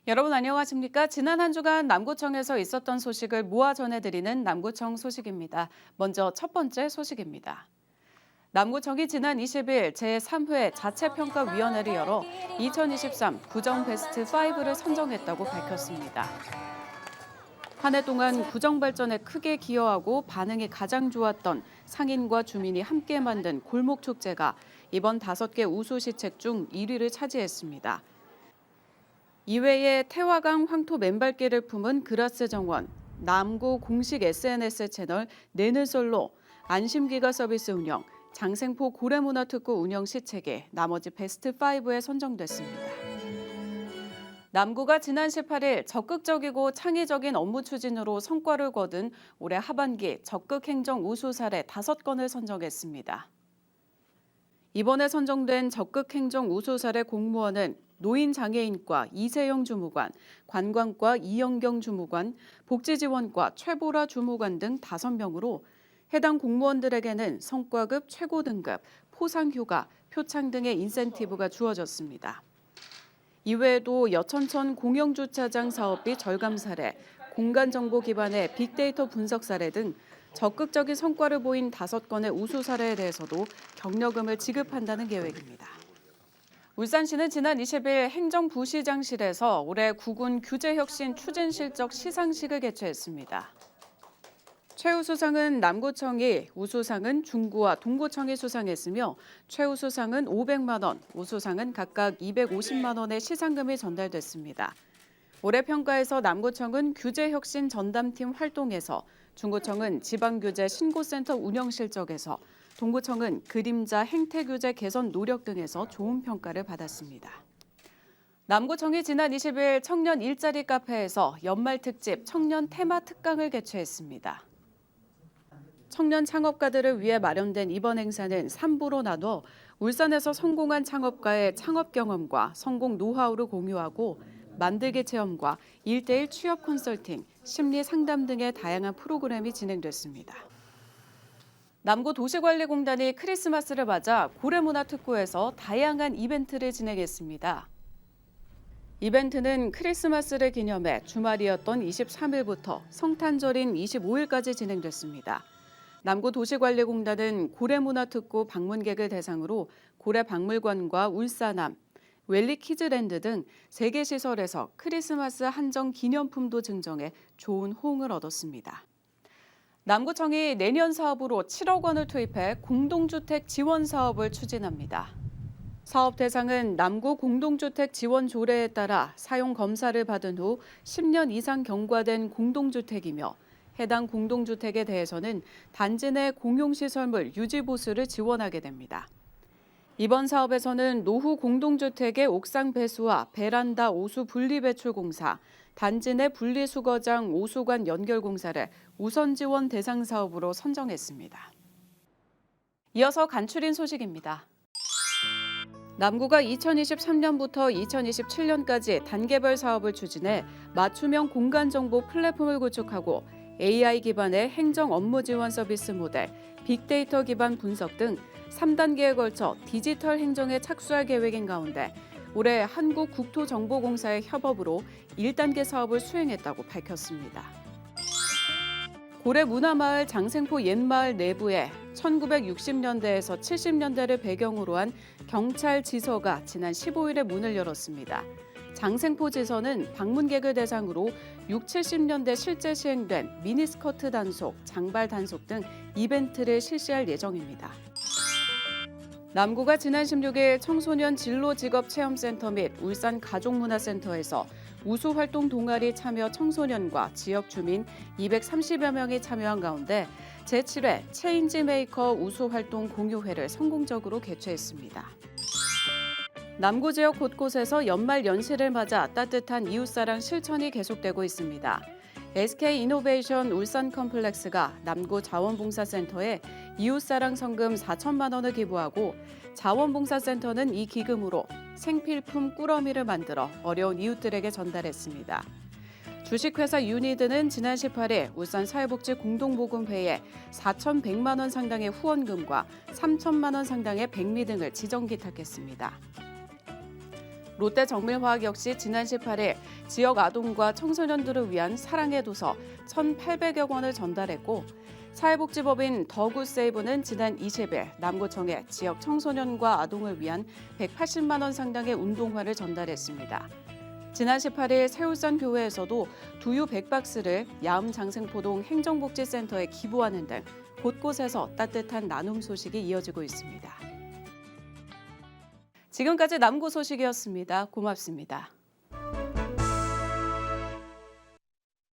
여러분 안녕하십니까? 지난 한 주간 남구청에서 있었던 소식을 모아 전해드리는 남구청 소식입니다. 먼저 첫 번째 소식입니다. 남구청이 지난 20일 제3회 자체평가위원회를 열어 2023 구정 베스트 5를 선정했다고 밝혔습니다. 한 해 동안 구정 발전에 크게 기여하고 반응이 가장 좋았던 상인과 주민이 함께 만든 골목축제가 이번 5개 우수 시책 중 1위를 차지했습니다. 이외에 태화강 황토 맨발길을 품은 그라스 정원, 남구 공식 SNS 채널 내는솔로, 안심기가 서비스 운영, 장생포 고래문화특구 운영 시책이 나머지 베스트 5에 선정됐습니다. 남구가 지난 18일 적극적이고 창의적인 업무 추진으로 성과를 거둔 올해 하반기 적극행정 우수 사례 5건을 선정했습니다. 이번에 선정된 적극행정 우수 사례 공무원은 노인장애인과 이세영 주무관, 관광과 이영경 주무관, 복지지원과 최보라 주무관 등 5명으로 해당 공무원들에게는 성과급 최고 등급, 포상휴가, 표창 등의 인센티브가 주어졌습니다. 이외에도 여천천 공영주차장 사업비 절감 사례, 공간정보 기반의 빅데이터 분석 사례 등 적극적인 성과를 보인 5건의 우수 사례에 대해서도 격려금을 지급한다는 계획입니다. 울산시는 지난 20일 행정부시장실에서 올해 구군 규제혁신 추진실적 시상식을 개최했습니다. 최우수상은 남구청이, 우수상은 중구와 동구청이 수상했으며 최우수상은 500만 원, 우수상은 각각 250만 원의 시상금이 전달됐습니다. 올해 평가에서 남구청은 규제혁신 전담팀 활동에서, 중구청은 지방규제 신고센터 운영 실적에서, 동구청은 그림자 행태규제 개선 노력 등에서 좋은 평가를 받았습니다. 남구청이 지난 20일 청년 일자리 카페에서 연말 특집 청년 테마 특강을 개최했습니다. 청년 창업가들을 위해 마련된 이번 행사는 3부로 나눠 울산에서 성공한 창업가의 창업 경험과 성공 노하우를 공유하고 만들기 체험과 1대1 취업 컨설팅, 심리 상담 등의 다양한 프로그램이 진행됐습니다. 남구도시관리공단이 크리스마스를 맞아 고래문화특구에서 다양한 이벤트를 진행했습니다. 이벤트는 크리스마스를 기념해 주말이었던 23일부터 성탄절인 25일까지 진행됐습니다. 남구도시관리공단은 고래문화특구 방문객을 대상으로 고래박물관과 울산암, 웰리키즈랜드 등 3개 시설에서 크리스마스 한정 기념품도 증정해 좋은 호응을 얻었습니다. 남구청이 내년 사업으로 7억 원을 투입해 공동주택 지원 사업을 추진합니다. 사업 대상은 남구 공동주택 지원 조례에 따라 사용 검사를 받은 후 10년 이상 경과된 공동주택이며 해당 공동주택에 대해서는 단지 내 공용시설물 유지보수를 지원하게 됩니다. 이번 사업에서는 노후 공동주택의 옥상 배수와 베란다 오수 분리배출 공사, 단지 내 분리수거장 오수관 연결 공사를 우선 지원 대상 사업으로 선정했습니다. 이어서 간추린 소식입니다. 남구가 2023년부터 2027년까지 단계별 사업을 추진해 맞춤형 공간정보 플랫폼을 구축하고 AI 기반의 행정 업무 지원 서비스 모델, 빅데이터 기반 분석 등 3단계에 걸쳐 디지털 행정에 착수할 계획인 가운데 올해 한국국토정보공사의 협업으로 1단계 사업을 수행했다고 밝혔습니다. 고래문화마을 장생포 옛마을 내부에 1960년대에서 70년대를 배경으로 한 경찰 지서가 지난 15일에 문을 열었습니다. 장생포 지서는 방문객을 대상으로 6, 70년대 실제 시행된 미니스커트 단속, 장발 단속 등 이벤트를 실시할 예정입니다. 남구가 지난 16일 청소년 진로직업체험센터 및 울산 가족문화센터에서 우수활동 동아리 참여 청소년과 지역 주민 230여 명이 참여한 가운데 제7회 체인지메이커 우수활동 공유회를 성공적으로 개최했습니다. 남구 지역 곳곳에서 연말 연시를 맞아 따뜻한 이웃사랑 실천이 계속되고 있습니다. SK이노베이션 울산 컴플렉스가 남구 자원봉사센터에 이웃사랑 성금 4천만 원을 기부하고 자원봉사센터는 이 기금으로 생필품 꾸러미를 만들어 어려운 이웃들에게 전달했습니다. 주식회사 유니드는 지난 18일 울산사회복지공동모금회에 4,100만 원 상당의 후원금과 3천만 원 상당의 백미 등을 지정기탁했습니다. 롯데정밀화학 역시 지난 18일 지역 아동과 청소년들을 위한 사랑의 도서 1,800여 권을 전달했고 사회복지법인 더굿세이브는 지난 20일 남구청에 지역 청소년과 아동을 위한 180만 원 상당의 운동화를 전달했습니다. 지난 18일 세울산 교회에서도 두유 100박스를 야음장생포동 행정복지센터에 기부하는 등 곳곳에서 따뜻한 나눔 소식이 이어지고 있습니다. 지금까지 남구 소식이었습니다. 고맙습니다.